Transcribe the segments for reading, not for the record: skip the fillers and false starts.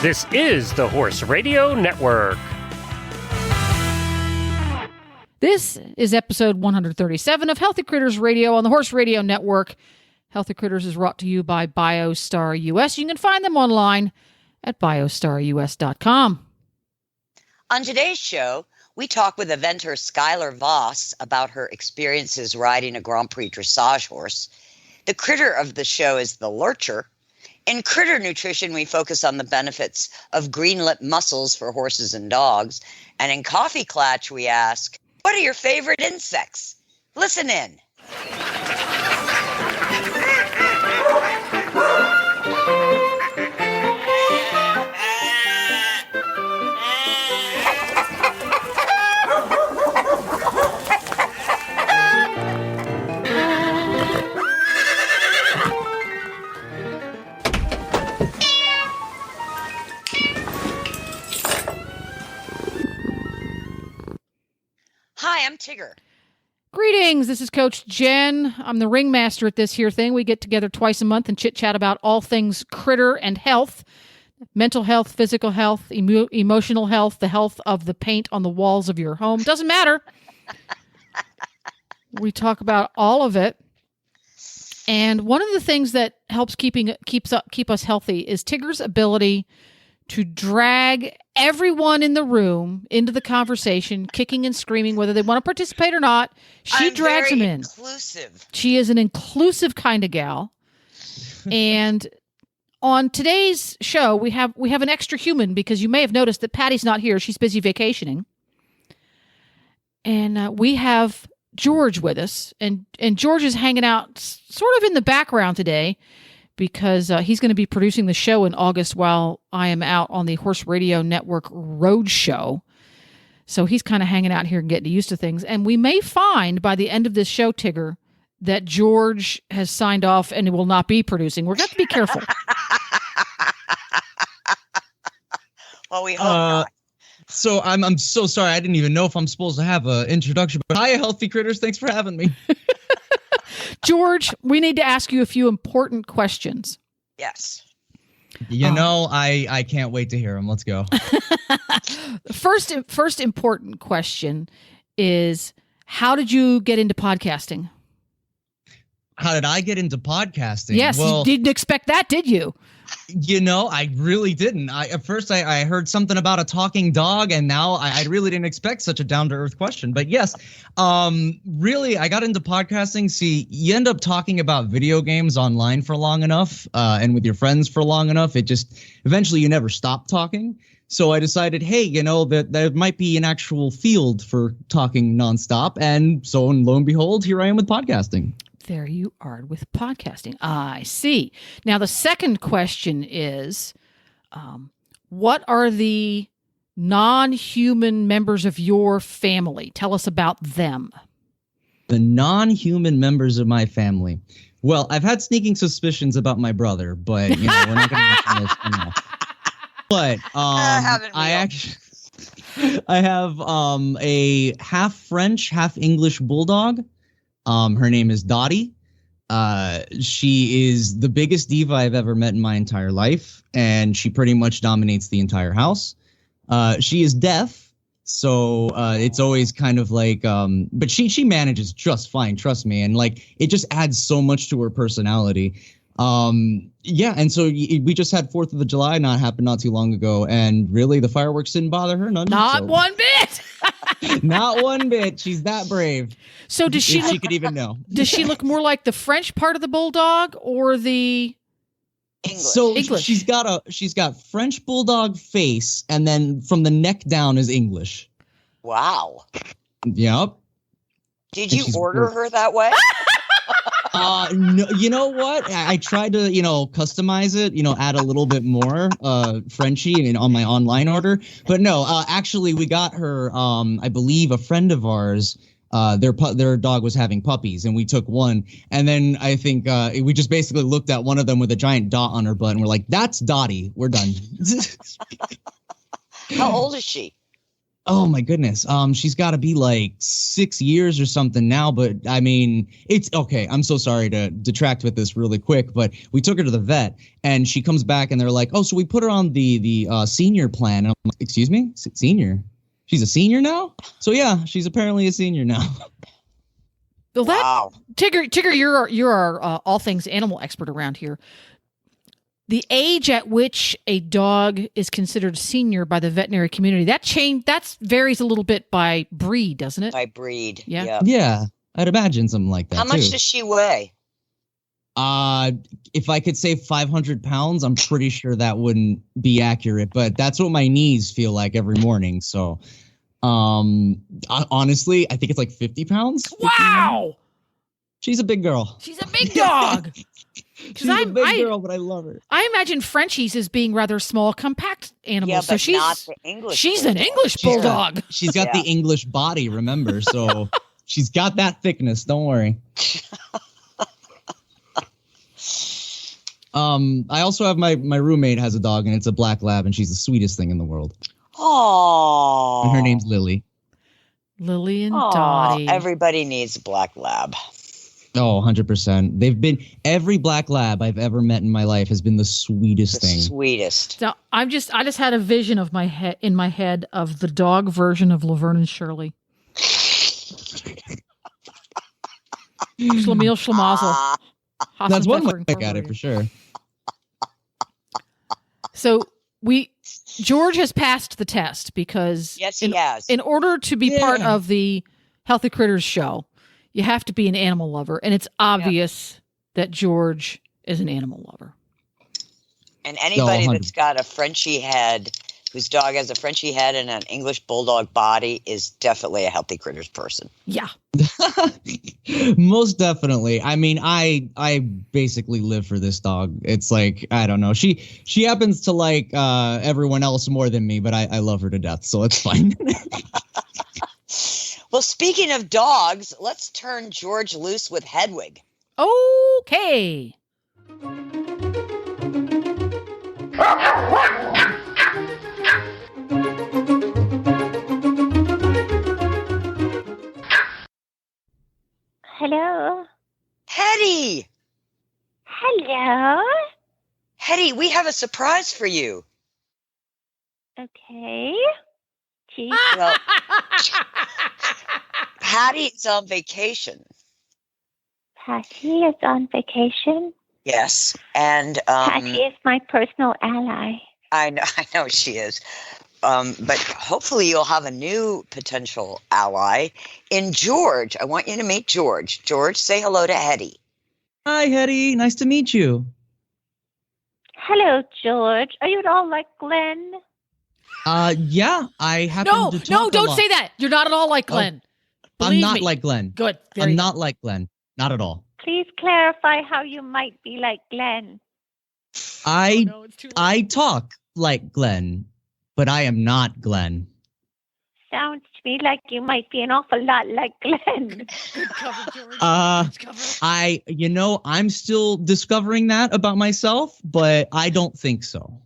This is the Horse Radio Network. This is episode 137 of Healthy Critters Radio on the Horse Radio Network. Healthy Critters is brought to you by Biostar US. You can find them online at biostarus.com. On today's show, we talk with eventer Skyeler Voss about her experiences riding a Grand Prix Dressage horse. The critter of the show is the Lurcher. In critter nutrition, we focus on the benefits of green-lip mussels for horses and dogs. And in Coffee Klatch, we ask, what are your favorite insects? Listen in. Hi, I'm Tigger. Greetings, this is Coach Jen. I'm the ringmaster at this here thing. We get together twice a month and chit-chat about all things critter and health. Mental health, physical health, emotional health, the health of the paint on the walls of your home. Doesn't matter. We talk about all of it. And one of the things that helps keep us healthy is Tigger's ability to drag everyone in the room into the conversation, kicking and screaming, whether they want to participate or not. She drags them in. Inclusive. She is an inclusive kind of gal. And on today's show, we have an extra human because you may have noticed that Patty's not here. She's busy vacationing. And we have George with us. And George is hanging out sort of in the background today, because he's going to be producing the show in August while I am out on the Horse Radio Network Road Show. So he's kind of hanging out here and getting used to things. And we may find by the end of this show, Tigger, that George has signed off and will not be producing. We're going to have to be careful. Well, we hope not. So I'm so sorry. I didn't even know if I'm supposed to have an introduction. But hi, Healthy Critters. Thanks for having me. George, we need to ask you a few important questions. Yes. You know, I can't wait to hear them. Let's go. First important question is, how did you get into podcasting? How did I get into podcasting? Yes, well, you didn't expect that, did you? You know, I really didn't. At first, I heard something about a talking dog, and now I really didn't expect such a down-to-earth question. But yes, really, I got into podcasting. See, you end up talking about video games online for long enough and with your friends for long enough. It just, eventually, you never stop talking. So I decided, hey, you know, that there might be an actual field for talking nonstop. And so, lo and behold, here I am with podcasting. There you are with podcasting. I see. Now, the second question is, what are the non-human members of your family? Tell us about them. The non-human members of my family. Well, I've had sneaking suspicions about my brother, but, you know, we're not going to mention this enough. But I have a half French, half English bulldog. Her name is Dottie. She is the biggest diva I've ever met in my entire life, and she pretty much dominates the entire house. She is deaf, so it's always kind of like, but she manages just fine, trust me, and like it just adds so much to her personality. Yeah, and so we just had 4th of July happen not too long ago, and really the fireworks didn't bother her none. Not one bit. Not one bit. She's that brave. So does she? If she could even know. Does she look more like the French part of the bulldog or the English? So English? she's got French bulldog face, and then from the neck down is English. Wow. Yep. Did you order her that way? No, you know what? I tried to, customize it, add a little bit more Frenchie on my online order. But no, actually, we got her, I believe, a friend of ours. Their dog was having puppies, and we took one. And then I think we just basically looked at one of them with a giant dot on her butt, and we're like, "That's Dottie. We're done." How old is she? Oh my goodness. She's got to be like 6 years or something now. But I mean, it's okay. I'm so sorry to detract with this really quick, but we took her to the vet, and she comes back, and they're like, "Oh, so we put her on the senior plan." And I'm like, "Excuse me, senior? She's a senior now?" So yeah, she's apparently a senior now. Well, Wow. Tigger, you're our all things animal expert around here. The age at which a dog is considered senior by the veterinary community, that varies a little bit by breed, doesn't it? By breed. Yeah. Yep. Yeah, I'd imagine something like that. How much too. does she weigh? If I could say 500 pounds, I'm pretty sure that wouldn't be accurate, but that's what my knees feel like every morning. So, honestly, I think it's like 50 pounds. 50 Wow. She's a big girl. She's a big dog. She's a big girl, but I love her. I imagine Frenchies as being rather small, compact animals. Yeah, so but not the English. she's an English She's got- bulldog. She's got the English body, remember? So she's got that thickness. Don't worry. I also have my roommate has a dog, and it's a black lab, and she's the sweetest thing in the world. Oh. And her name's Lily. Lily and Dottie. Everybody needs a black lab. Oh, 100%. Every black lab I've ever met in my life has been the sweetest The thing. sweetest. So I just had a vision of my head of the dog version of Laverne and Shirley. Schlemiel Schlemazel. That's one way to look at it for sure. So George has passed the test because Yes, he has. in order to be part of the Healthy Critters show, you have to be an animal lover, and it's obvious that George is an animal lover. And anybody 100%. that's got a Frenchie head, whose dog has a Frenchie head and an English bulldog body, is definitely a Healthy Critters person. Yeah. Most definitely. I mean, I basically live for this dog. It's like, I don't know. She happens to like everyone else more than me, but I love her to death, so it's fine. Well, speaking of dogs, let's turn George loose with Hedwig. Okay. Hello. Hetty! Hello. Hetty, we have a surprise for you. Okay. Gee, Well, Patty's on vacation. Patty is on vacation. Yes, and Patty is my personal ally. I know she is. But hopefully you'll have a new potential ally in George. I want you to meet George. George, say hello to Hetty. Hi, Hetty. Nice to meet you. Hello, George. Are you at all like Glenn? Yeah, I happen to talk No, a don't lot. say that. You're not at all like Glenn. I'm Believe not me. like Glenn. Good. There I'm you not like Glenn. Not at all. Please clarify how you might be like Glenn. I go. No, it's too late. I talk like Glenn, but I am not Glenn. Sounds to me like you might be an awful lot like Glenn. Good cover, George. Good cover. I'm still discovering that about myself, but I don't think so.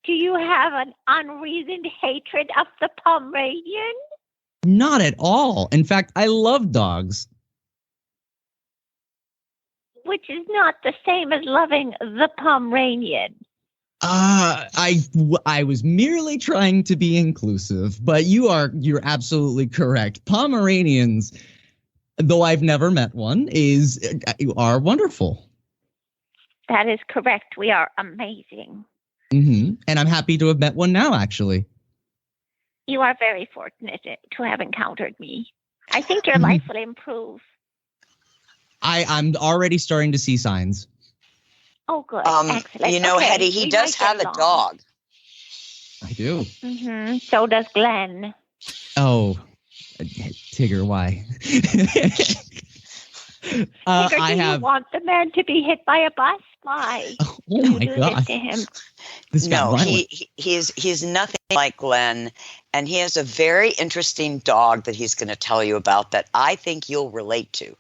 Do you have an unreasoned hatred of the Pomeranian? Not at all. In fact, I love dogs. Which is not the same as loving the Pomeranian. I was merely trying to be inclusive, but you're absolutely correct. Pomeranians, though I've never met one, are wonderful. That is correct. We are amazing. Mm-hmm. And I'm happy to have met one now, actually. You are very fortunate to have encountered me. I think your life will improve. I'm already starting to see signs. Oh, good. Excellent. You know, Okay, Hetty, he we does might have get a along. dog. I do. Mm-hmm. So does Glenn. Oh, Tigger, why? Tigger, do you want the man to be hit by a bus? Why? Oh do my you do God. this to him? This got No, violent. he's nothing like Glenn, and he has a very interesting dog that he's going to tell you about that I think you'll relate to.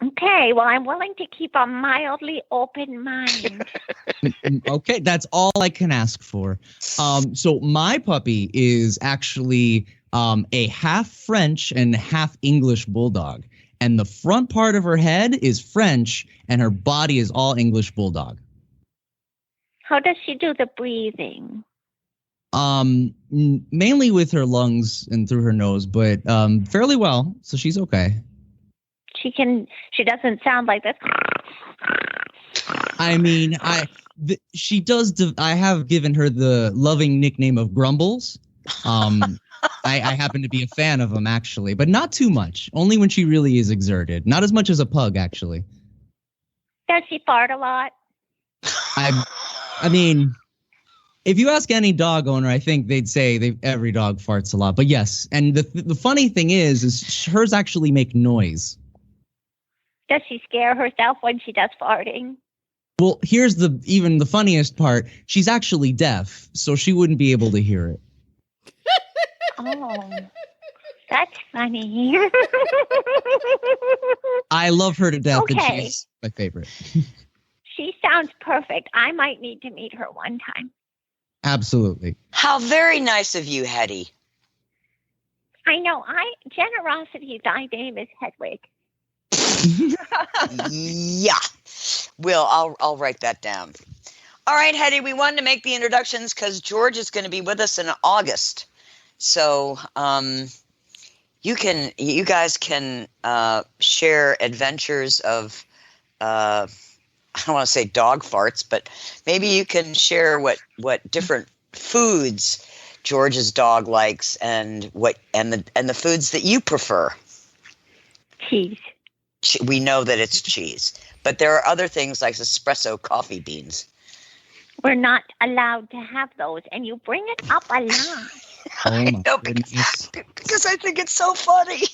Okay, well, I'm willing to keep a mildly open mind. Okay, that's all I can ask for. So my puppy is actually a half French and half English bulldog. And the front part of her head is French and her body is all English bulldog. How does she do the breathing? Mainly with her lungs and through her nose, but fairly well. So she's okay. She doesn't sound like this. I mean, she does. I have given her the loving nickname of Grumbles. I happen to be a fan of them, actually, but not too much. Only when she really is exerted. Not as much as a pug, actually. Does she fart a lot? I mean, if you ask any dog owner, I think they'd say every dog farts a lot. But yes, and the funny thing is hers actually make noise. Does she scare herself when she does farting? Well, here's even the funniest part. She's actually deaf, so she wouldn't be able to hear it. Oh, that's funny. I love her to death, Okay. and she's my favorite. She sounds perfect. I might need to meet her one time. Absolutely. How very nice of you, Hetty. I know. Generosity, thy name is Hedwig. Yeah. I'll write that down. All right, Hetty, we wanted to make the introductions because George is going to be with us in August. So you guys can share adventures of I don't want to say dog farts, but maybe you can share what different foods George's dog likes and the foods that you prefer. Cheese. We know that it's cheese, but there are other things like espresso coffee beans. We're not allowed to have those, and you bring it up a lot. Oh my No, goodness. because I think it's so funny.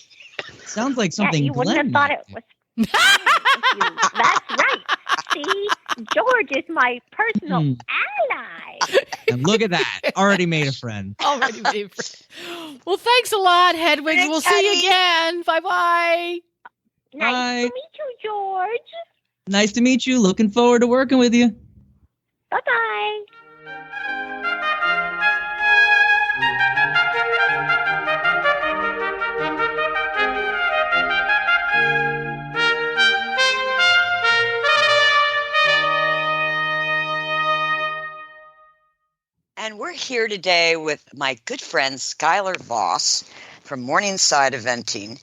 Sounds like something You wouldn't have Glenn thought might it do. was. That's right. See, George is my personal ally. And look at that. Already made a friend. Already made Well, thanks a lot, Hedwig. Thanks, We'll see you Hetty. again. Bye-bye. Nice Bye. to meet you, George. Nice to meet you. Looking forward to working with you. Bye-bye. And we're here today with my good friend Skyeler Voss from Morningside Eventing.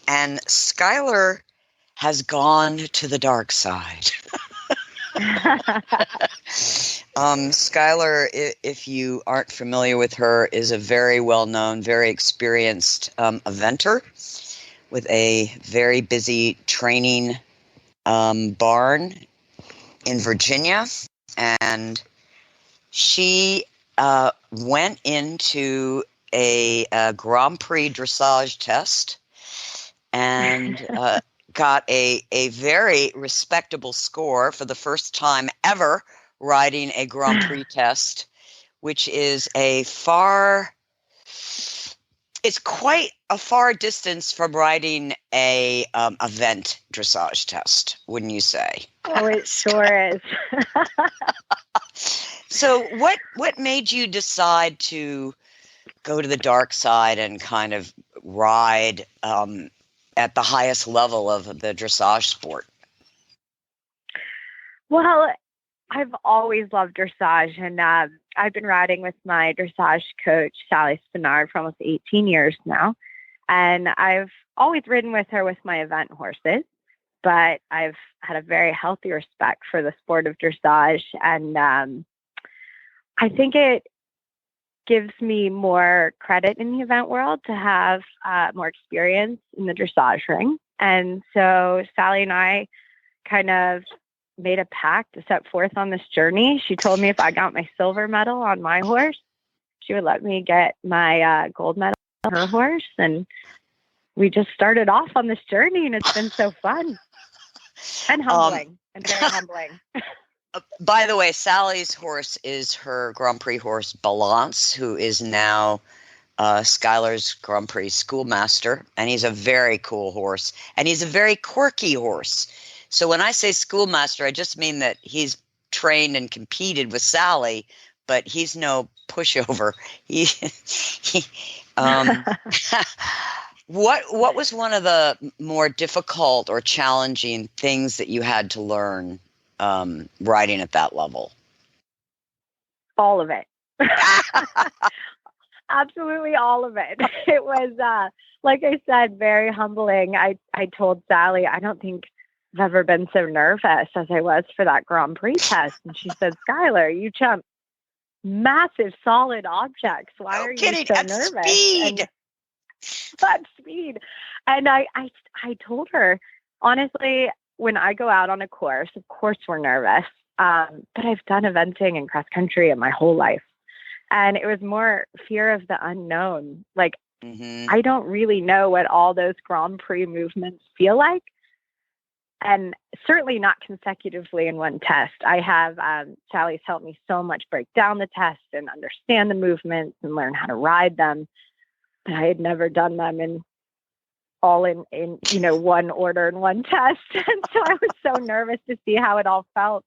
And Skyeler has gone to the dark side. Skyeler, if you aren't familiar with her, is a very well-known, very experienced eventer with a very busy training barn in Virginia. And she went into a Grand Prix Dressage test and got a very respectable score for the first time ever riding a Grand Prix test, which is it's quite a far distance from riding a event dressage test, wouldn't you say? Oh, it sure is. So what made you decide to go to the dark side and kind of ride at the highest level of the dressage sport? Well, I've always loved dressage, and I've been riding with my dressage coach, Sally Spinard, for almost 18 years now. And I've always ridden with her with my event horses, but I've had a very healthy respect for the sport of dressage. And I think it gives me more credit in the event world to have more experience in the dressage ring. And so Sally and I kind of made a pact to set forth on this journey. She told me if I got my silver medal on my horse, she would let me get my gold medal on her horse. And we just started off on this journey, and it's been so fun and humbling and very humbling. By the way, Sally's horse is her Grand Prix horse, Balance, who is now Skyeler's Grand Prix schoolmaster, and he's a very cool horse, and he's a very quirky horse. So when I say schoolmaster, I just mean that he's trained and competed with Sally, but he's no pushover. What was one of the more difficult or challenging things that you had to learn riding at that level? All of it. Absolutely all of it. It was, like I said, very humbling. I told Sally, I don't think I've ever been so nervous as I was for that Grand Prix test. And she said, Skyeler, you jump massive solid objects. Why are you so nervous? Speed. At speed. And I told her, honestly, when I go out on a course, of course we're nervous. But I've done eventing and cross country in my whole life. And it was more fear of the unknown. Like, I don't really know what all those Grand Prix movements feel like. And certainly not consecutively in one test. I have, Sally's helped me so much break down the test and understand the movements and learn how to ride them. But I had never done them in one order in one test. And so I was so nervous to see how it all felt.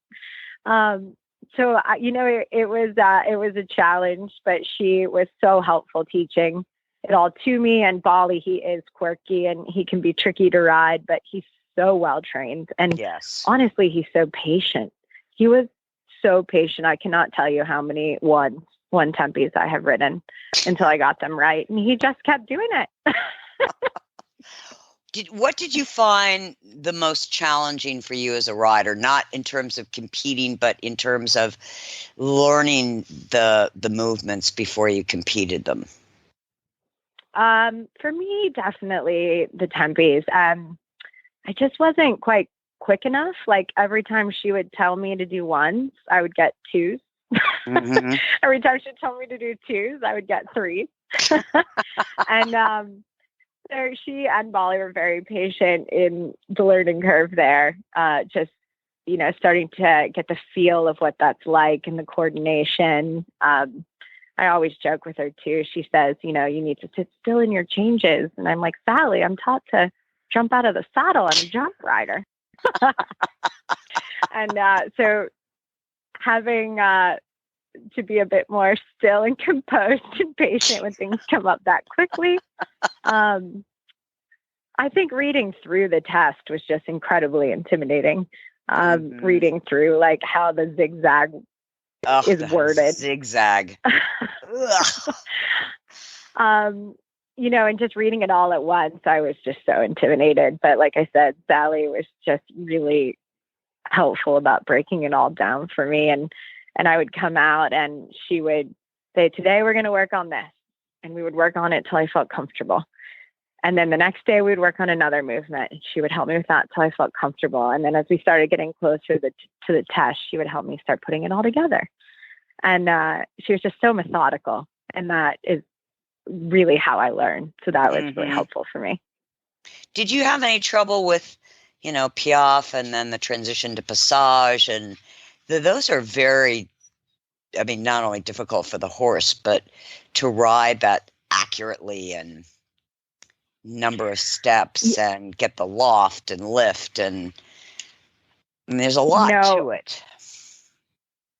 So, it was a challenge, but she was so helpful teaching it all to me. And Bali, he is quirky and he can be tricky to ride, but he's so well trained. And honestly, he's so patient. He was so patient. I cannot tell you how many one tempies I have ridden until I got them right. And he just kept doing it. What did you find the most challenging for you as a rider? Not in terms of competing, but in terms of learning the movements before you competed them? For me, definitely the tempies. I just wasn't quite quick enough. Like every time she would tell me to do ones, I would get twos. Every time she told me to do twos, I would get threes. And so she and Bali were very patient in the learning curve there. Starting to get the feel of what that's like and the coordination. I always joke with her too. She says, you need to sit still in your changes. And I'm like, Sally, I'm taught to jump out of the saddle. I'm a jump rider. And so having to be a bit more still and composed and patient when things come up that quickly. I think reading through the test was just incredibly intimidating. Reading through like how the zigzag is worded. Zigzag. And just reading it all at once, I was just so intimidated. But like I said, Sally was just really helpful about breaking it all down for me. And I would come out and she would say, today we're going to work on this. And we would work on it till I felt comfortable. And then the next day we'd work on another movement. And she would help me with that till I felt comfortable. And then as we started getting closer to the test, she would help me start putting it all together. And she was just so methodical. And that is really how I learned. So that was really helpful for me. Did you have any trouble with, Piaffe and then the transition to Passage? And those are very, not only difficult for the horse, but to ride that accurately and number of steps and get the loft and lift. And there's a lot to it.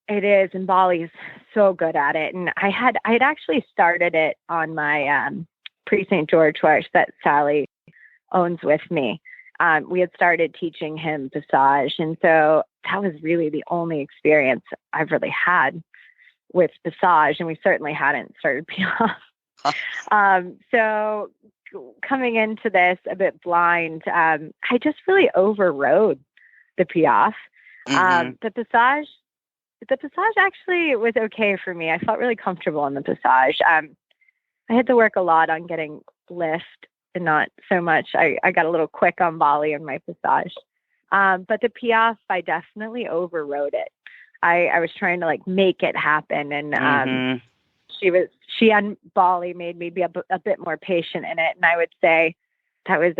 It is. And Bali's so good at it. And I had actually started it on my Prix St. George horse that Sally owns with me. We had started teaching him Passage. And so that was really the only experience I've really had with Passage. And we certainly hadn't started Piaffe. So coming into this a bit blind, I just really overrode the Piaffe. The Passage actually was okay for me. I felt really comfortable in the Passage. I had to work a lot on getting lift and not so much. I got a little quick on Bali in my Passage. But the Piaffe, I definitely overrode it. I was trying to make it happen. And she and Bali made me be a bit more patient in it. And I would say that was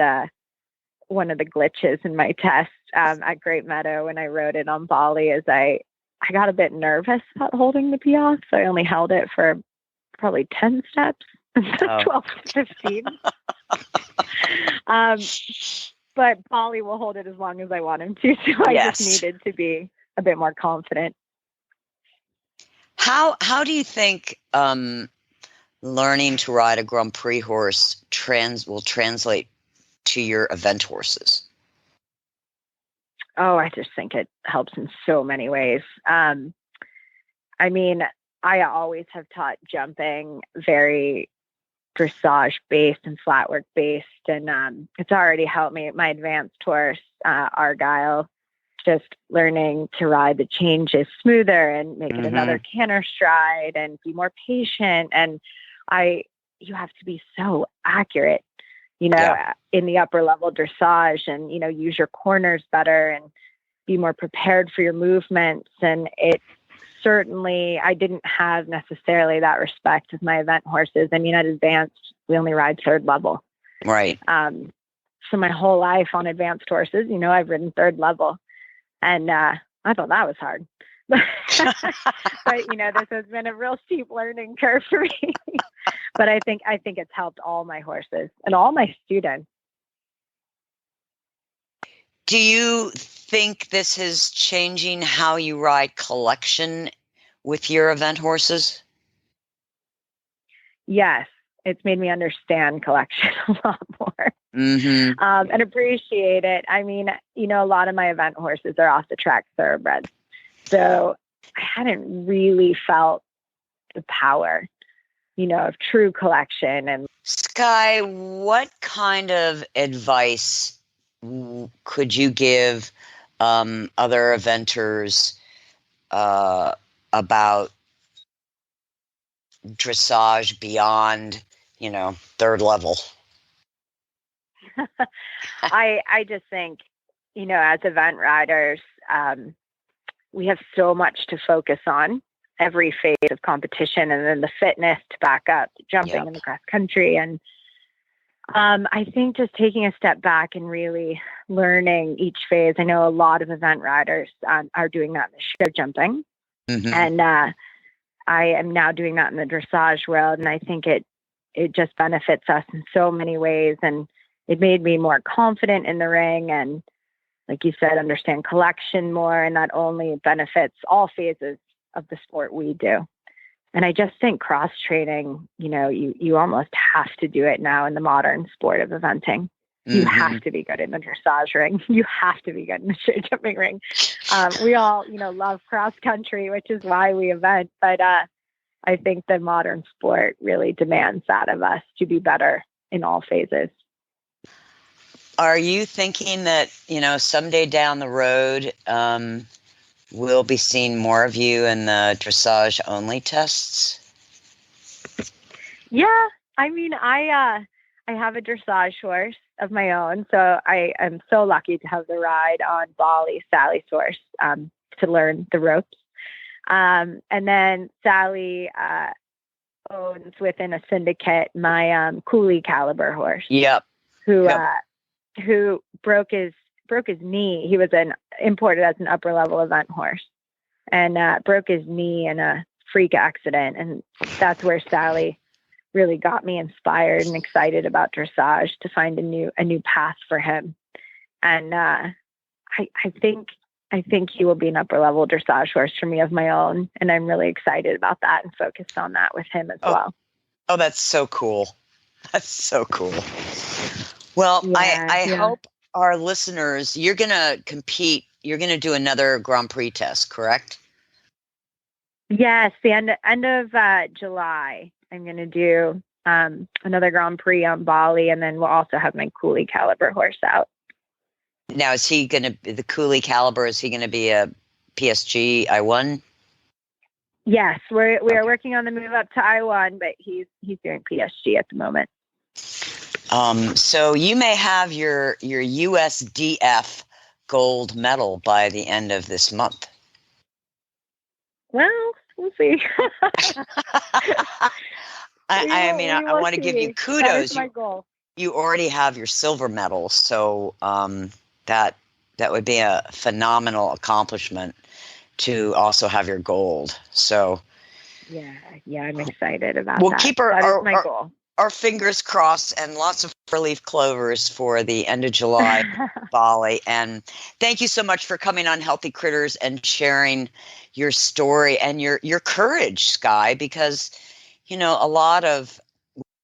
one of the glitches in my test at Great Meadow when I rode it on Bali is I got a bit nervous about holding the Piaffe. So I only held it for probably 10 steps Oh. 12 to 15. But Bolly will hold it as long as I want him to. So I Yes. just needed to be a bit more confident. How do you think learning to ride a Grand Prix horse will translate to your event horses? Oh, I just think it helps in so many ways. I mean, I always have taught jumping very dressage based and flat work based, and it's already helped me. My advanced horse, Argyle, just learning to ride the changes smoother and make it another canter stride and be more patient. And you have to be so accurate, in the upper level dressage, and, use your corners better and be more prepared for your movements. And it certainly, I didn't have necessarily that respect with my event horses. I mean, at advanced, we only ride third level. Right. So my whole life on advanced horses, I've ridden third level. And I thought that was hard. But, this has been a real steep learning curve for me. But I think it's helped all my horses and all my students. Do you think this is changing how you ride collection with your event horses? Yes, it's made me understand collection a lot more. And appreciate it. I mean, a lot of my event horses are off the track thoroughbreds. So I hadn't really felt the power, of true collection. And Sky, what kind of advice could you give other eventers about dressage beyond, third level? I just think, as event riders, we have so much to focus on every phase of competition, and then the fitness to back up the jumping and the cross country. And I think just taking a step back and really learning each phase. I know a lot of event riders are doing that in the show jumping. And I am now doing that in the dressage world. And I think it just benefits us in so many ways. And it made me more confident in the ring. And like you said, understand collection more. And that only benefits all phases of the sport we do. And I just think cross training, you almost have to do it now in the modern sport of eventing. You have to be good in the dressage ring. You have to be good in the show jumping ring. We all, love cross country, which is why we event. But I think the modern sport really demands that of us to be better in all phases. Are you thinking that, someday down the road, we'll be seeing more of you in the dressage only tests? Yeah. I mean, I have a dressage horse of my own. So I am so lucky to have the ride on Bali, Sally's horse, to learn the ropes. And then Sally owns within a syndicate my Cooley caliber horse. Yep. Who broke his knee. He was imported as an upper level event horse, and broke his knee in a freak accident. And that's where Sally really got me inspired and excited about dressage, to find a new path for him. And I think he will be an upper level dressage horse for me of my own. And I'm really excited about that and focused on that with him as well. Oh, that's so cool. That's so cool. Well, I hope our listeners, you're going to compete. You're going to do another Grand Prix test, correct? Yes. The end of July, I'm going to do another Grand Prix on Bali. And then we'll also have my Cooley caliber horse out. Now, is he going to be the Cooley caliber? Is he going to be a PSG I1? Yes, we are working on the move up to I1, but he's doing PSG at the moment. So you may have your USDF gold medal by the end of this month. Well, we'll see. I want to give you kudos. That is my goal. You already have your silver medal, so that would be a phenomenal accomplishment to also have your gold. So yeah, I'm excited about we'll that. keep that is my goal. our fingers crossed and lots of four-leaf clovers for the end of July Bali. And thank you so much for coming on Healthy Critters and sharing your story and your courage, Sky, because, you know, a lot of,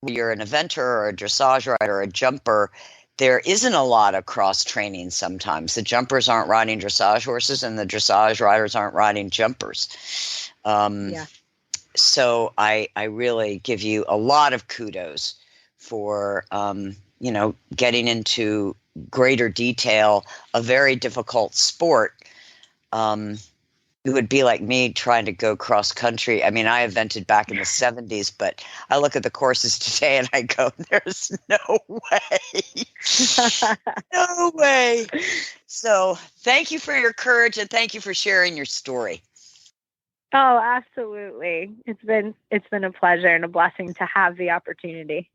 you're an eventer or a dressage rider or a jumper, there isn't a lot of cross training sometimes. The jumpers aren't riding dressage horses and the dressage riders aren't riding jumpers. So I really give you a lot of kudos for, you know, getting into greater detail, a very difficult sport. It would be like me trying to go cross country. I mean, I evented back in the 70s, but I look at the courses today and I go, there's no way. No way. So thank you for your courage and thank you for sharing your story. Oh, absolutely. It's been a pleasure and a blessing to have the opportunity.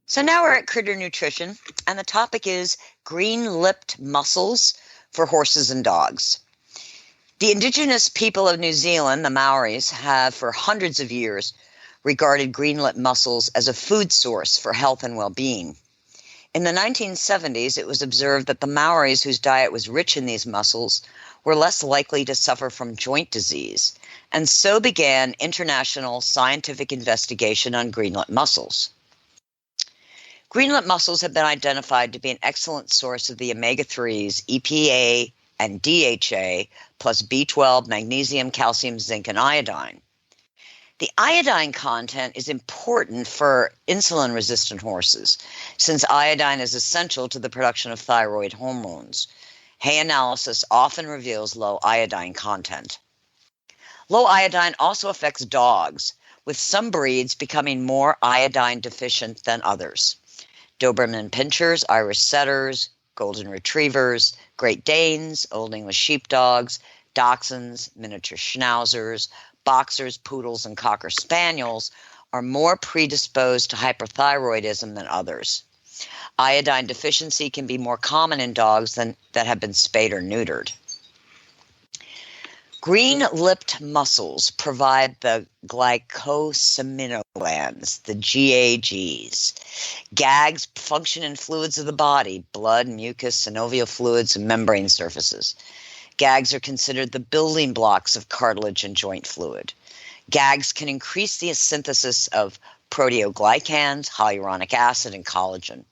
So now we're at Critter Nutrition, and the topic is green-lipped mussels for horses and dogs. The indigenous people of New Zealand, the Maoris, have for hundreds of years regarded green-lipped mussels as a food source for health and well-being. In the 1970s, it was observed that the Maoris whose diet was rich in these mussels were less likely to suffer from joint disease, and so began international scientific investigation on green-lipped mussels. Green-lipped mussels have been identified to be an excellent source of the omega-3s, EPA and DHA, plus B12, magnesium, calcium, zinc, and iodine. The iodine content is important for insulin-resistant horses, since iodine is essential to the production of thyroid hormones. Hay analysis often reveals low iodine content. Low iodine also affects dogs, with some breeds becoming more iodine deficient than others. Doberman Pinschers, Irish Setters, Golden Retrievers, Great Danes, Old English Sheepdogs, Dachshunds, Miniature Schnauzers, Boxers, Poodles, and Cocker Spaniels are more predisposed to hyperthyroidism than others. Iodine deficiency can be more common in dogs that have been spayed or neutered. Green-lipped mussels provide the glycosaminoglands, the GAGs. GAGs function in fluids of the body, blood, mucus, synovial fluids, and membrane surfaces. GAGs are considered the building blocks of cartilage and joint fluid. GAGs can increase the synthesis of proteoglycans, hyaluronic acid, and collagen.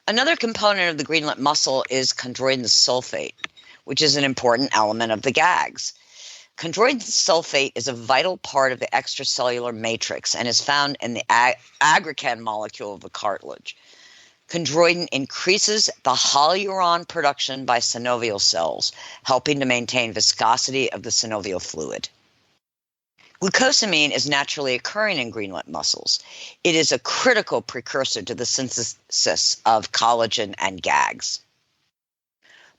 Another component of the green-lipped mussel is chondroitin sulfate, which is an important element of the GAGs. Chondroitin sulfate is a vital part of the extracellular matrix and is found in the aggrecan molecule of the cartilage. Chondroitin increases the hyaluron production by synovial cells, helping to maintain viscosity of the synovial fluid. Glucosamine is naturally occurring in green-lipped mussels. It is a critical precursor to the synthesis of collagen and GAGs.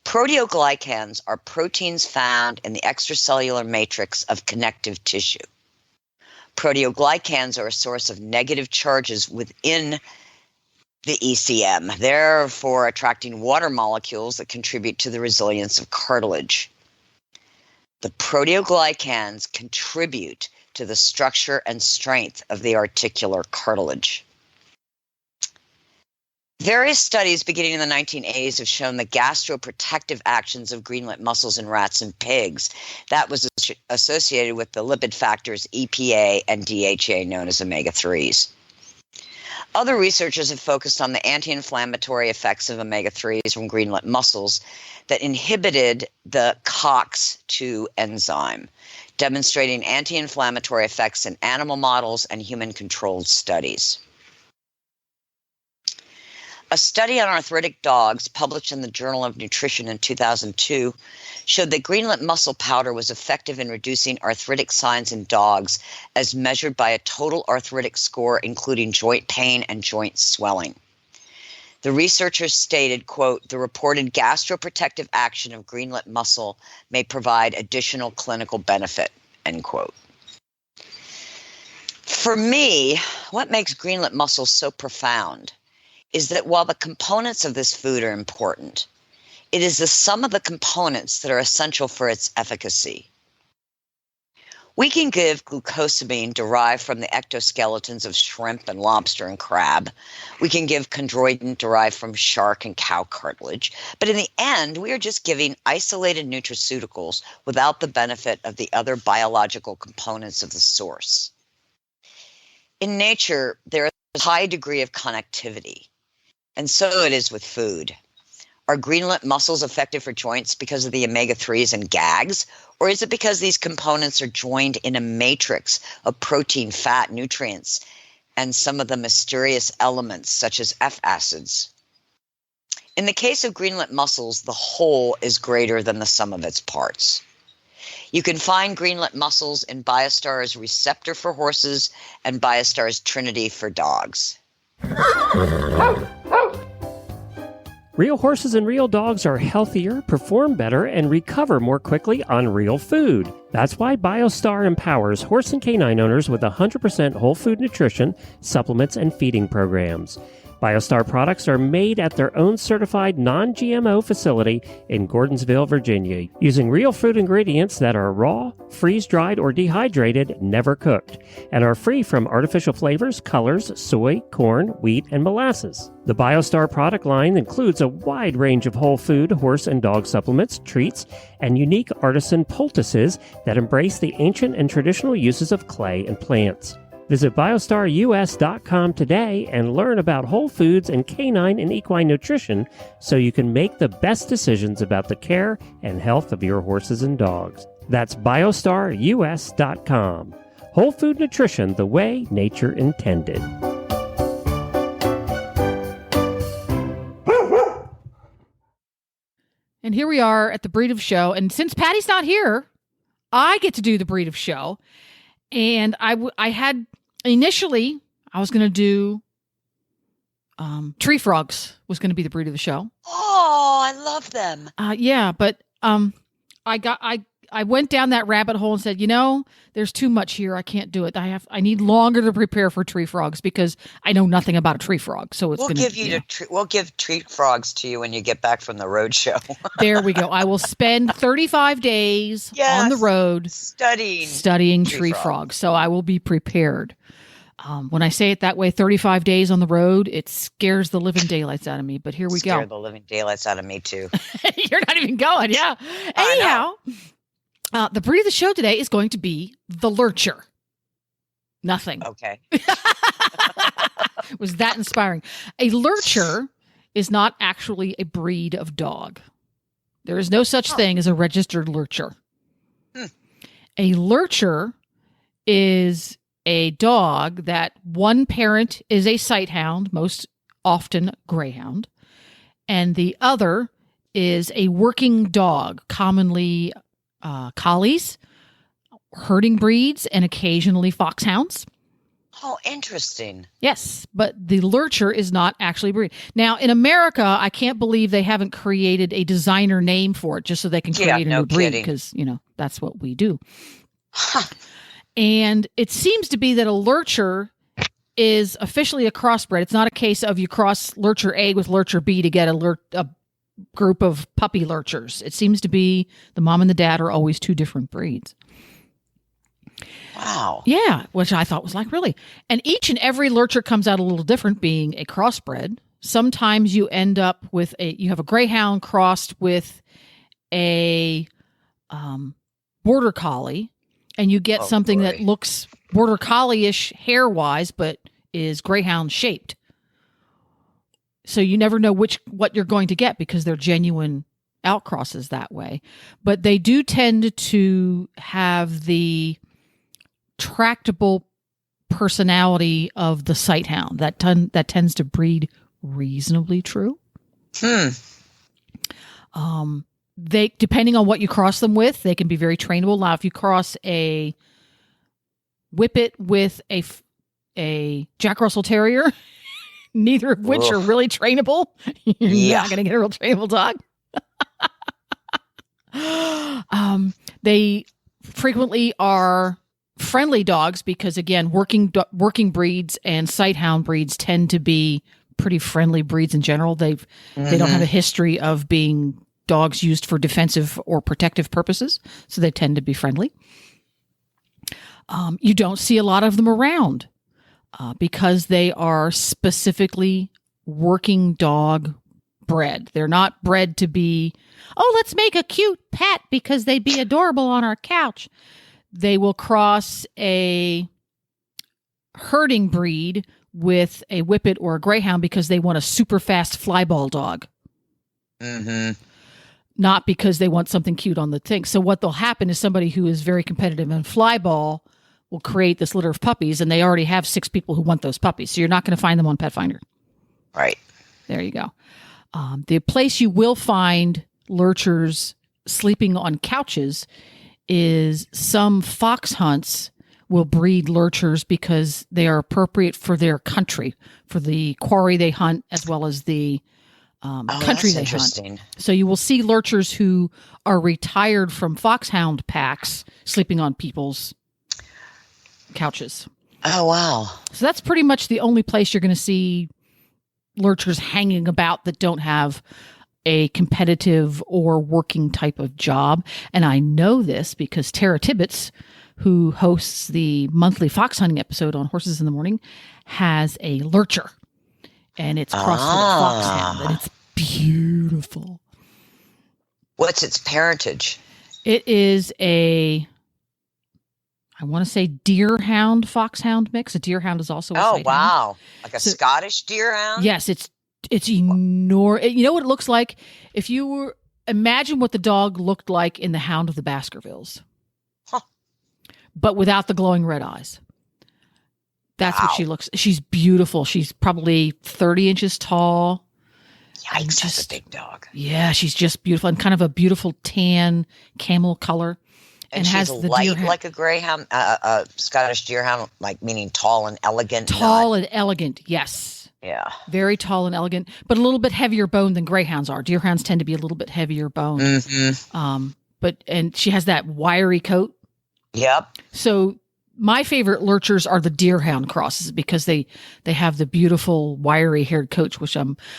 Proteoglycans are proteins found in the extracellular matrix of connective tissue. Proteoglycans are a source of negative charges within the ECM, therefore attracting water molecules that contribute to the resilience of cartilage. The proteoglycans contribute to the structure and strength of the articular cartilage. Various studies beginning in the 1980s have shown the gastroprotective actions of green-lipped mussels in rats and pigs. That was associated with the lipid factors EPA and DHA, known as omega-3s. Other researchers have focused on the anti-inflammatory effects of omega-3s from green-lipped mussels that inhibited the COX-2 enzyme, demonstrating anti-inflammatory effects in animal models and human-controlled studies. A study on arthritic dogs published in the Journal of Nutrition in 2002 showed that green-lipped mussel powder was effective in reducing arthritic signs in dogs as measured by a total arthritic score, including joint pain and joint swelling. The researchers stated, quote, "The reported gastroprotective action of green-lipped mussel may provide additional clinical benefit," end quote. For me, what makes green-lipped mussel so profound is that while the components of this food are important, It is the sum of the components that are essential for its efficacy. We can give glucosamine derived from the ectoskeletons of shrimp and lobster and crab. We can give chondroitin derived from shark and cow cartilage. But in the end, we are just giving isolated nutraceuticals without the benefit of the other biological components of the source. In nature, there is a high degree of connectivity, and so it is with food. Are greenlet mussels effective for joints because of the omega-3s and GAGs, or is it because these components are joined in a matrix of protein, fat, nutrients, and some of the mysterious elements such as F acids? In the case of greenlet mussels, the whole is greater than the sum of its parts. You can find greenlet mussels in Biostar's Receptor for horses and Biostar's Trinity for dogs. Real horses and real dogs are healthier, perform better, and recover more quickly on real food. That's why Biostar empowers horse and canine owners with 100% whole food nutrition, supplements, and feeding programs. Biostar products are made at their own certified non-GMO facility in Gordonsville, Virginia, using real food ingredients that are raw, freeze-dried, or dehydrated, never cooked, and are free from artificial flavors, colors, soy, corn, wheat, and molasses. The Biostar product line includes a wide range of whole food, horse and dog supplements, treats, and unique artisan poultices that embrace the ancient and traditional uses of clay and plants. Visit biostarus.com today and learn about whole foods and canine and equine nutrition so you can make the best decisions about the care and health of your horses and dogs. That's biostarus.com. Whole food nutrition the way nature intended. And here we are at the Breed of Show. And since Patty's not here, I get to do the Breed of Show. And I had initially, I was going to do tree frogs was going to be the breed of the show. Oh, I love them. Yeah, but I went down that rabbit hole and said, there's too much here. I can't do it. I need longer to prepare for tree frogs because I know nothing about a tree frog. So we'll give tree frogs to you when you get back from the road show. There we go. I will spend 35 days on the road studying tree frogs. So I will be prepared. When I say it that way, 35 days on the road, it scares the living daylights out of me. But here we go. Scare the living daylights out of me too. You're not even going. Yeah. Anyhow. The breed of the show today is going to be the Lurcher. Nothing. Okay. Was that inspiring? A Lurcher is not actually a breed of dog. There is no such thing as a registered Lurcher. A Lurcher is a dog that one parent is a sighthound, most often greyhound, and the other is a working dog, commonly collies, herding breeds, and occasionally foxhounds. Oh, interesting. Yes, but the Lurcher is not actually a breed. Now, in America, I can't believe they haven't created a designer name for it just so they can create a new breed because, that's what we do. And it seems to be that a Lurcher is officially a crossbred. It's not a case of you cross Lurcher A with Lurcher B to get a group of puppy Lurchers. It seems to be the mom and the dad are always two different breeds. Wow. Yeah, which I thought was like, really? And each and every Lurcher comes out a little different being a crossbred. Sometimes you end up with you have a greyhound crossed with a border collie, and you get something that looks border collie-ish hair-wise, but is greyhound shaped. So you never know what you're going to get because they're genuine outcrosses that way. But they do tend to have the tractable personality of the sighthound that tends to breed reasonably true. They, depending on what you cross them with, they can be very trainable. Now, if you cross a Whippet with a Jack Russell Terrier, neither of which are really trainable, you're not going to get a real trainable dog. They frequently are friendly dogs because, again, working breeds and sighthound breeds tend to be pretty friendly breeds in general. They don't have a history of being dogs used for defensive or protective purposes, so they tend to be friendly. You don't see a lot of them around because they are specifically working dog bred. They're not bred to be, oh, let's make a cute pet because they'd be adorable on our couch. They will cross a herding breed with a whippet or a greyhound because they want a super fast flyball dog. Mm-hmm. Not because they want something cute on the thing. So what will happen is somebody who is very competitive in flyball will create this litter of puppies, and they already have 6 people who want those puppies. So you're not going to find them on Pet Finder. Right. There you go. The place you will find lurchers sleeping on couches is some fox hunts will breed lurchers because they are appropriate for their country, for the quarry they hunt, as well as the country they hunt. So you will see lurchers who are retired from foxhound packs sleeping on people's couches. Oh, wow. So that's pretty much the only place you're going to see lurchers hanging about that don't have a competitive or working type of job. And I know this because Tara Tibbetts, who hosts the monthly fox hunting episode on Horses in the Morning, has a lurcher. And it's crossed with a foxhound. And it's beautiful. What's its parentage? It is I want to say deerhound foxhound mix. A deerhound is also a sighthound. Wow. Like a Scottish deerhound? Yes, it's enormous. You know what it looks like? If you were, imagine what the dog looked like in The Hound of the Baskervilles. Huh. But without the glowing red eyes. That's what she looks. She's beautiful. She's probably 30 inches tall. Yikes, that's a big dog. Yeah, she's just beautiful and kind of a beautiful tan camel color. And she's has the light like a greyhound, a Scottish deerhound, like meaning tall and elegant. Tall and elegant, yes. Yeah. Very tall and elegant, but a little bit heavier bone than greyhounds are. Deerhounds tend to be a little bit heavier bone. Mm-hmm. And she has that wiry coat. Yep. So my favorite lurchers are the deerhound crosses because they have the beautiful wiry haired coat, which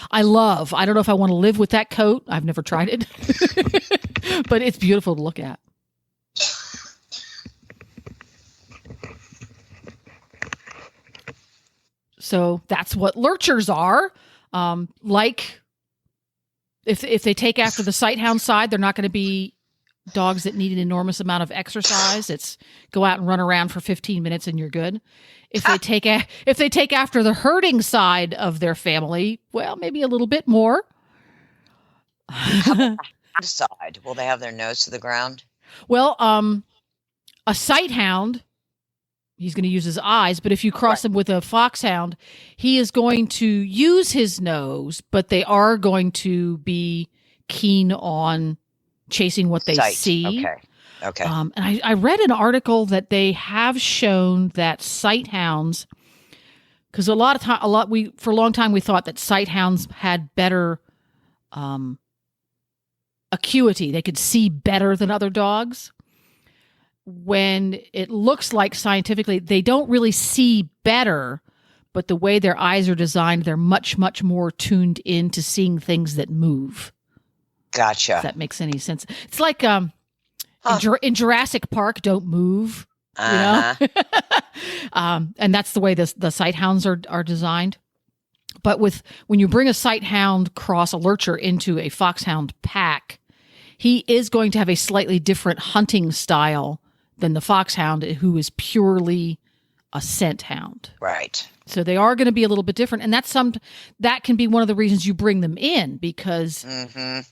I love. I don't know if I want to live with that coat. I've never tried it, but it's beautiful to look at. So that's what lurchers are. Like if they take after the sighthound side, they're not going to be dogs that need an enormous amount of exercise. It's go out and run around for 15 minutes and you're good. If they take after the herding side of their family, well, maybe a little bit more. Side, will they have their nose to the ground? Well, a sighthound, he's going to use his eyes, but if you cross him with a foxhound, he is going to use his nose, but they are going to be keen on chasing what they see. Okay. And I read an article that they have shown that sighthounds, because for a long time we thought that sighthounds had better acuity. They could see better than other dogs. When it looks like scientifically, they don't really see better, but the way their eyes are designed, they're much, much more tuned in to seeing things that move. Gotcha. If that makes any sense. It's like in Jurassic Park, don't move, you know? And that's the way the sighthounds are designed. But when you bring a sighthound cross a lurcher into a foxhound pack, he is going to have a slightly different hunting style than the foxhound, who is purely a scent hound. Right. So they are going to be a little bit different. And that can be one of the reasons you bring them in, because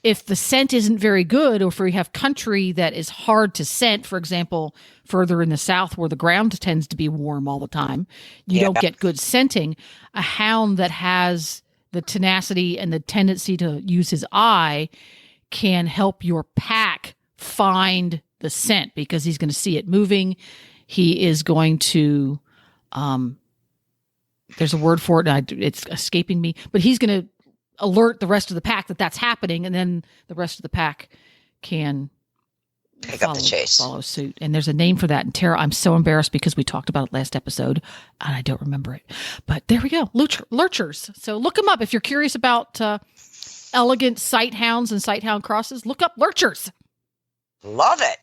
if the scent isn't very good, or if we have country that is hard to scent, for example, further in the south where the ground tends to be warm all the time, you don't get good scenting. A hound that has the tenacity and the tendency to use his eye can help your pack find the scent, because he's going to see it moving. He is going to, there's a word for it, it's escaping me, but he's going to alert the rest of the pack that that's happening, and then the rest of the pack can pick up the chase, follow suit. And there's a name for that. And Tara, I'm so embarrassed because we talked about it last episode and I don't remember it. But there we go, lurchers. So look them up if you're curious about elegant sight hounds and sight hound crosses, look up Lurchers. Love it.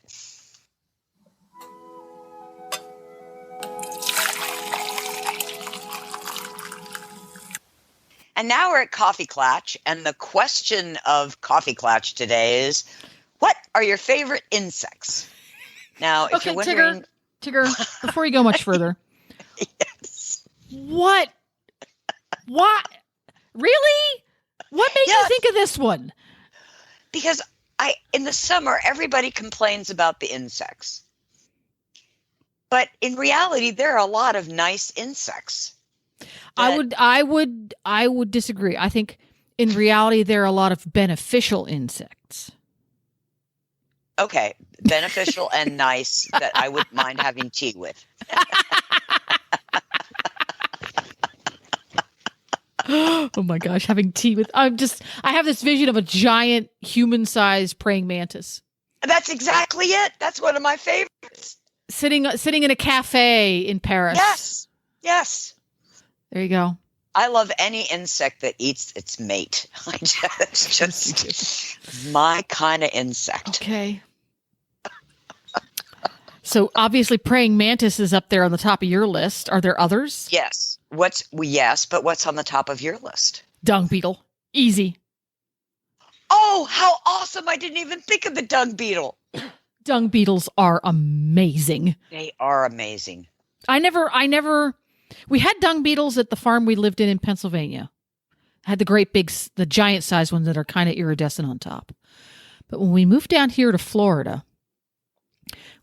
And now we're at Coffee Klatch, and the question of Coffee Klatch today is, what are your favorite insects? Now, if you're wondering... Tigger, before you go much further. Yes. What? Really? What made you think of this one? Because in the summer, everybody complains about the insects. But in reality, there are a lot of nice insects. I would disagree. I think in reality there are a lot of beneficial insects. Okay, beneficial and nice that I wouldn't mind having tea with. Oh my gosh, having tea with I have this vision of a giant human-sized praying mantis. That's exactly it. That's one of my favorites. Sitting in a cafe in Paris. Yes. There you go. I love any insect that eats its mate. It's just my kind of insect. Okay. So obviously praying mantis is up there on the top of your list. Are there others? Yes. But what's on the top of your list? Dung beetle. Easy. Oh, how awesome. I didn't even think of the dung beetle. Dung beetles are amazing. They are amazing. We had dung beetles at the farm we lived in Pennsylvania. Had the giant size ones that are kind of iridescent on top. But when we moved down here to Florida,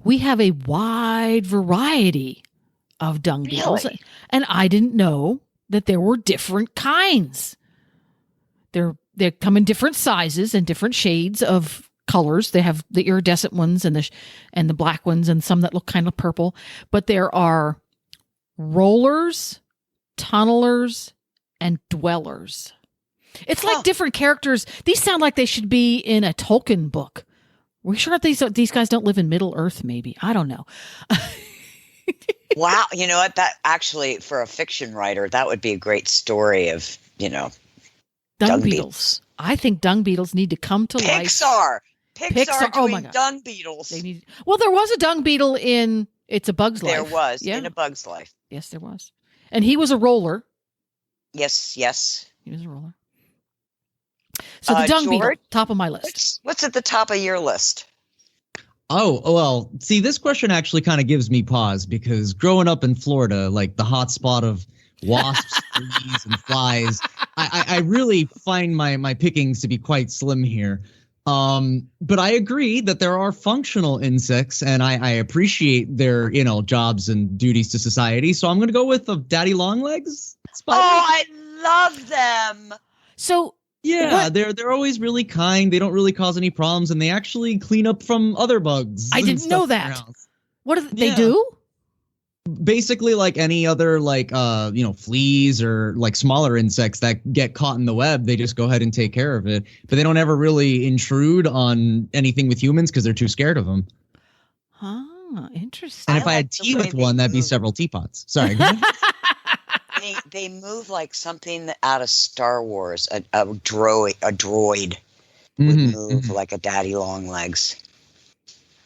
we have a wide variety of dung beetles. Really? And I didn't know that there were different kinds. They come in different sizes and different shades of colors. They have the iridescent ones and the black ones and some that look kind of purple. But there are rollers, tunnelers, and dwellers. It's like different characters. These sound like they should be in a Tolkien book. We're sure these guys don't live in Middle Earth, maybe. I don't know. Wow. You know what? That actually, for a fiction writer, that would be a great story of, dung beetles. I think dung beetles need to come to life. Pixar doing dung beetles. There was a dung beetle in It's a Bug's Life. There was, in A Bug's Life. Yes, there was. And he was a roller. Yes. He was a roller. So the dung beetle, top of my list. What's at the top of your list? Oh, well, see, this question actually kind of gives me pause because growing up in Florida, like the hot spot of wasps, fleas, and flies, I really find my pickings to be quite slim here. But I agree that there are functional insects, and I appreciate their, jobs and duties to society. So I'm going to go with the daddy longlegs spider. Oh, I love them. So yeah, they're always really kind. They don't really cause any problems, and they actually clean up from other bugs. I didn't know that. What do they do? Basically, like any other fleas or like smaller insects that get caught in the web, they just go ahead and take care of it. But they don't ever really intrude on anything with humans because they're too scared of them. Ah, interesting. And if I had tea with one, that'd be several teapots. Sorry. Go ahead. They move like something out of Star Wars. A droid would move like a daddy long legs.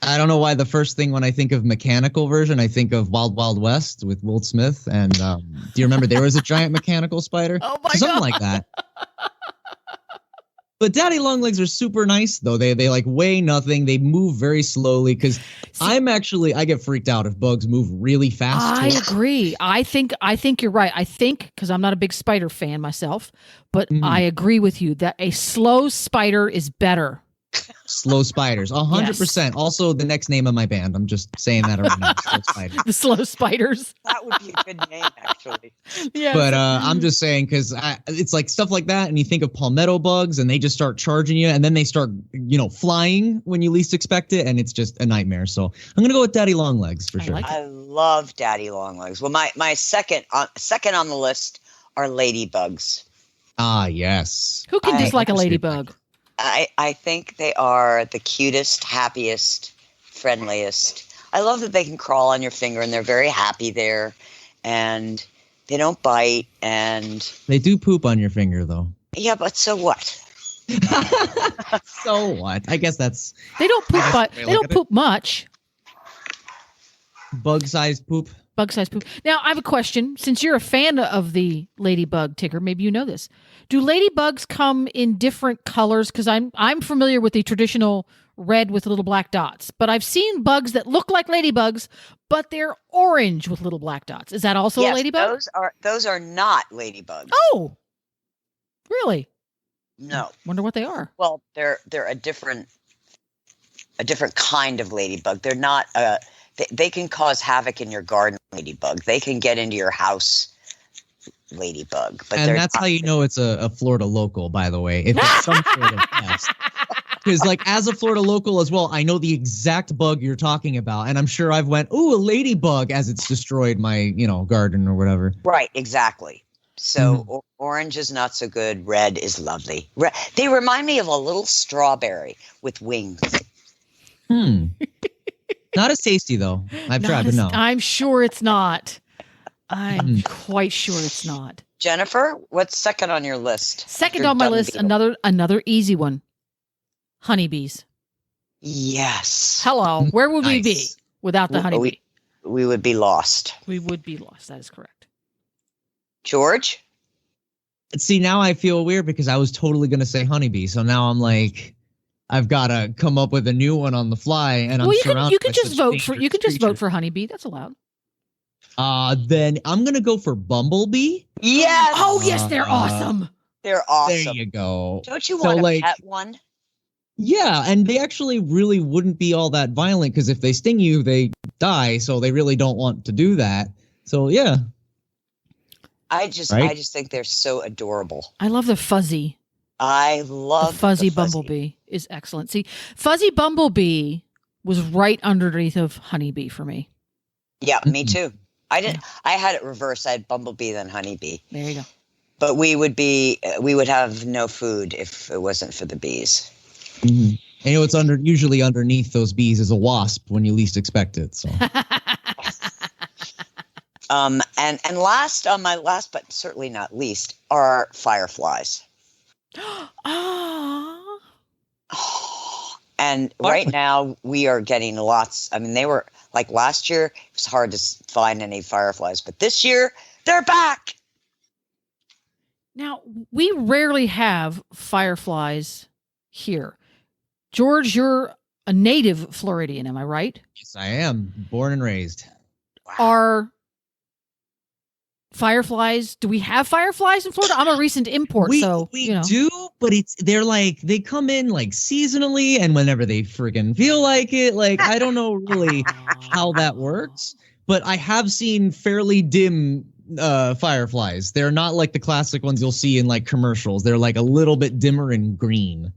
I don't know why the first thing when I think of mechanical version, I think of Wild Wild West with Will Smith. And do you remember there was a giant mechanical spider? Oh my Something God. like that. But daddy long legs are super nice, though. They like weigh nothing. They move very slowly because I get freaked out if bugs move really fast. I agree. I think you're right. I think because I'm not a big spider fan myself, but I agree with you that a slow spider is better. Slow Spiders, 100%. Yes. Also, the next name of my band. I'm just saying that right now. Slow Spiders. The Slow Spiders. That would be a good name, actually. Yeah. But I'm just saying because it's like stuff like that, and you think of palmetto bugs, and they just start charging you, and then they start, flying when you least expect it, and it's just a nightmare. So I'm gonna go with Daddy Longlegs for sure. I love daddy long legs. Well, my second on the list are ladybugs. Ah, yes. Who can dislike a ladybug? I think they are the cutest, happiest, friendliest. I love that they can crawl on your finger and they're very happy there, and they don't bite, and they do poop on your finger though. Yeah, but so what? So what? I guess that's They don't poop, but they don't poop much. Bug-sized poop. Bug-sized poop. Now, I have a question. Since you're a fan of the ladybug, Tigger, maybe you know this. Do ladybugs come in different colors? Because I'm familiar with the traditional red with little black dots, but I've seen bugs that look like ladybugs, but they're orange with little black dots. Is that also a ladybug? Those are not ladybugs. Oh, really? No. Wonder what they are. Well, they're a different kind of ladybug. They're not. They can cause havoc in your garden, ladybug. They can get into your house, ladybug. But and that's how you know it's a Florida local, by the way. If it's some sort of pest. Because, like, as a Florida local as well, I know the exact bug you're talking about, and I'm sure I've went, "Ooh, a ladybug," as it's destroyed my, garden or whatever. Right, exactly. So orange is not so good. Red is lovely. They remind me of a little strawberry with wings. Not as tasty though. I've tried, but no. I'm sure it's not. I'm quite sure it's not. Jennifer, what's second on your list? Second on my list, another easy one. Honeybees. Yes. Hello. Where would we be without the honeybee? We would be lost. We would be lost. That is correct. George? See, now I feel weird because I was totally going to say honeybee. So now I'm like, I've got to come up with a new one on the fly, and I'm surrounded. You can just vote for honeybee. That's allowed. Then I'm gonna go for bumblebee. Yes. Oh yes, they're awesome. They're awesome. There you go. Don't you want to pet one? Yeah, and they actually really wouldn't be all that violent because if they sting you, they die. So they really don't want to do that. So yeah. I just think they're so adorable. I love the fuzzy. I love the fuzzy bumblebee is excellent. See, fuzzy bumblebee was right underneath of honeybee for me. Yeah, me too. I had it reversed. I had bumblebee then honeybee. There you go. But we would have no food if it wasn't for the bees. Mm-hmm. And usually underneath those bees is a wasp when you least expect it. So. And last on my last, but certainly not least, are fireflies. And right now we are getting lots. I mean, they were like last year, it was hard to find any fireflies, but this year they're back. Now, we rarely have fireflies here. George, you're a native Floridian, am I right? Yes, I am. Born and raised. Wow. Are fireflies? Do we have fireflies in Florida? I'm a recent import, we do, but they come in like seasonally and whenever they friggin' feel like it. Like I don't know really how that works, but I have seen fairly dim fireflies. They're not like the classic ones you'll see in like commercials. They're like a little bit dimmer in green.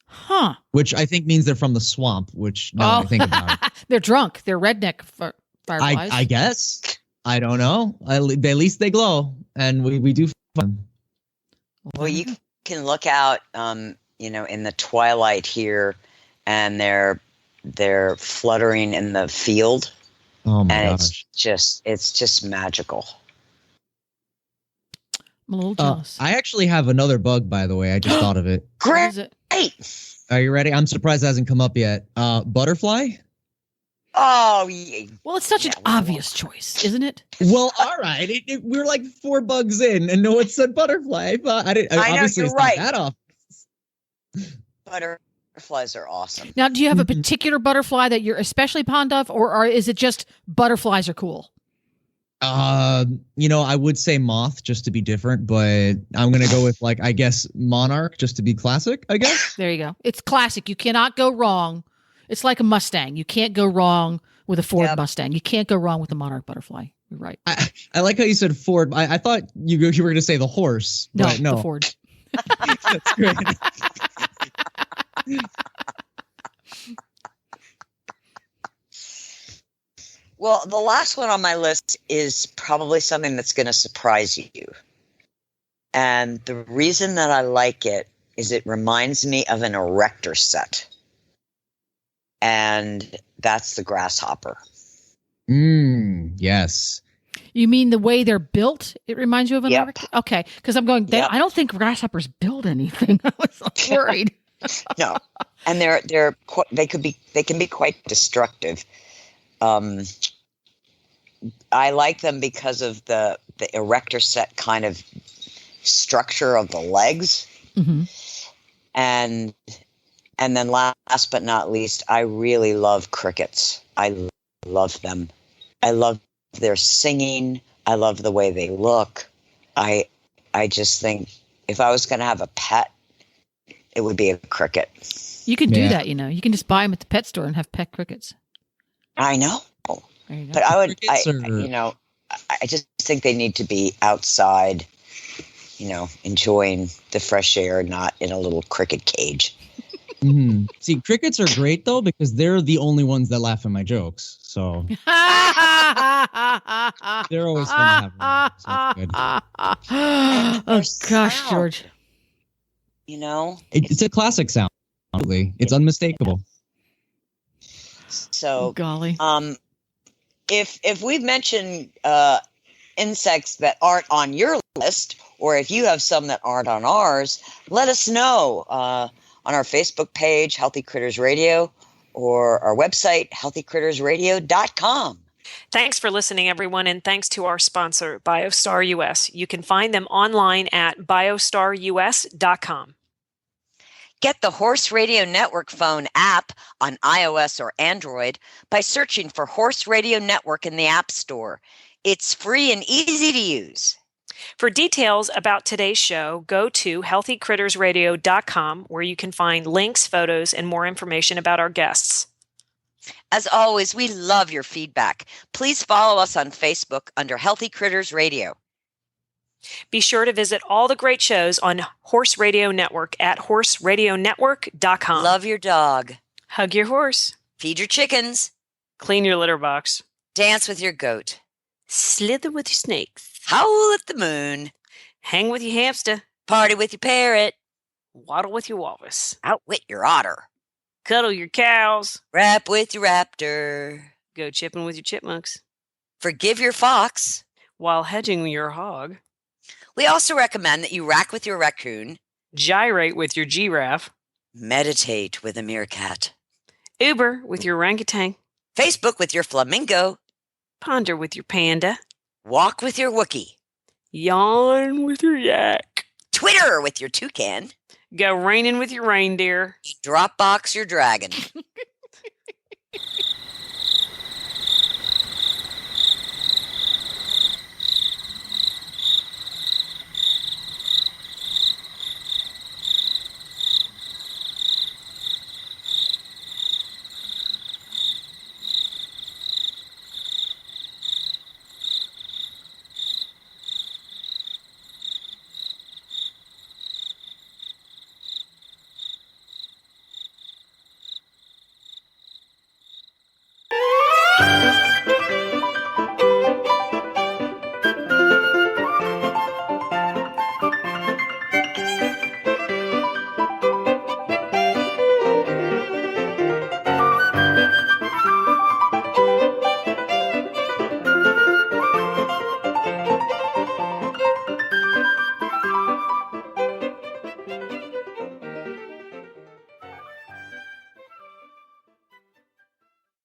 Huh. Which I think means they're from the swamp, which now I think about it. They're drunk. They're redneck fireflies. I guess. I don't know. At least they glow, and we do fun. Well, you can look out, in the twilight here, and they're fluttering in the field. Oh my and gosh! It's just magical. I'm a little jealous. I actually have another bug, by the way. I just thought of it. Great! Are you ready? I'm surprised it hasn't come up yet. Butterfly. Oh, yeah. Well, it's such an obvious choice, isn't it? Well, all right. We're like 4 bugs in, and no one said butterfly. But I know, obviously you're it's right. Not that off. Butterflies are awesome. Now, do you have a particular butterfly that you're especially fond of, or is it just butterflies are cool? I would say moth just to be different, but I'm gonna go with I guess monarch just to be classic. I guess. There you go. It's classic. You cannot go wrong. It's like a Mustang. You can't go wrong with a Ford Mustang. You can't go wrong with a monarch butterfly. You're right. I like how you said Ford. I thought you were going to say the horse. No, but no. the Ford. That's great. Well, the last one on my list is probably something that's going to surprise you. And the reason that I like it is it reminds me of an erector set. And that's the grasshopper. Yes. You mean the way they're built? It reminds you of an Yep. erector? Okay, because I'm going, Yep. I don't think grasshoppers build anything. I was worried. No, and they can be quite destructive. I like them because of the erector set kind of structure of the legs, Mm-hmm. and then last but not least, I really love crickets. I love them. I love their singing. I love the way they look. I just think if I was going to have a pet, it would be a cricket. You can do that, You can just buy them at the pet store and have pet crickets. I know. There you go. But I Crickets I just think they need to be outside, enjoying the fresh air, not in a little cricket cage. Mm-hmm. See, crickets are great though because they're the only ones that laugh at my jokes. So they're always fun to have. So good. Oh gosh, sound. George. It's a classic sound. Absolutely, it's unmistakable. So, Golly. if we've mentioned insects that aren't on your list, or if you have some that aren't on ours, let us know on our Facebook page, Healthy Critters Radio, or our website, healthycrittersradio.com. Thanks for listening, everyone, and thanks to our sponsor, Biostar US. You can find them online at biostarus.com. Get the Horse Radio Network phone app on iOS or Android by searching for Horse Radio Network in the App Store. It's free and easy to use. For details about today's show, go to healthycrittersradio.com, where you can find links, photos, and more information about our guests. As always, we love your feedback. Please follow us on Facebook under Healthy Critters Radio. Be sure to visit all the great shows on Horse Radio Network at horseradionetwork.com. Love your dog. Hug your horse. Feed your chickens. Clean your litter box. Dance with your goat. Slither with your snakes. Howl at the moon. Hang with your hamster. Party with your parrot. Waddle with your walrus. Outwit your otter. Cuddle your cows. Rap with your raptor. Go chipping with your chipmunks. Forgive your fox. While hedging your hog. We also recommend that you rack with your raccoon. Gyrate with your giraffe. Meditate with a meerkat. Uber with your orangutan. Facebook with your flamingo. Ponder with your panda. Walk with your Wookiee. Yawn with your yak. Twitter with your toucan. Go raining with your reindeer. Dropbox your dragon.